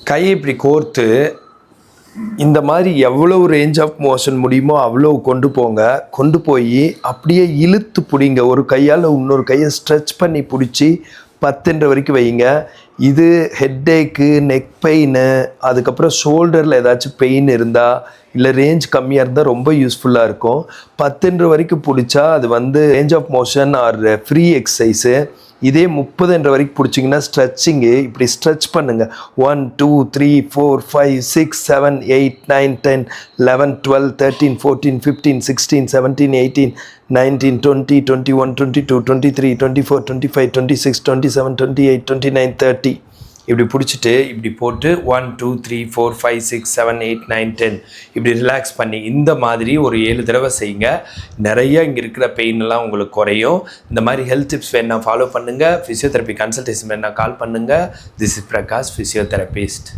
கையை இப்படி கோர்த்து இந்த மாதிரி எவ்வளோ ரேஞ்ச் ஆஃப் மோஷன் முடியுமோ அவ்வளோ கொண்டு போங்க. கொண்டு போய் அப்படியே இழுத்து பிடிங்க. ஒரு கையால் இன்னொரு கையை ஸ்ட்ரெச் பண்ணி பிடிச்சி 10 வரைக்கும் வைங்க. இது ஹெட்டேக்கு, நெக் பெயின், அதுக்கப்புறம் ஷோல்டரில் ஏதாச்சும் பெயின் இருந்தால் இல்லை ரேஞ்ச் கம்மியாக இருந்தால் ரொம்ப யூஸ்ஃபுல்லாக இருக்கும். 10 வரைக்கும் பிடிச்சா அது range of motion or free exercise. இதே 30 வரைக்கும் பிடிச்சிங்கன்னா ஸ்ட்ரெச்சிங்கு. இப்படி ஸ்ட்ரெச் பண்ணுங்கள். 1 2 3 4 5 6 7 8 9 10 11 12 13 14 15 16 17 18 19 20 21 22 23 24 25 26 27 28 29 30 இப்படி பிடிச்சிட்டு இப்படி போட்டு 1 2 3 4 5 6 7 8 9 10 இப்படி ரிலாக்ஸ் பண்ணி இந்த மாதிரி ஒரு 7 தடவை செய்யுங்க. நிறைய இங்கே இருக்கிற பெயின் எல்லாம் உங்களுக்கு குறையும். இந்த மாதிரி ஹெல்த் டிப்ஸ் வேணா ஃபாலோ பண்ணுங்கள். ஃபிசியோதெரப்பி கன்சல்டேஷன் வேணா கால் பண்ணுங்கள். This is Prakash, physiotherapist.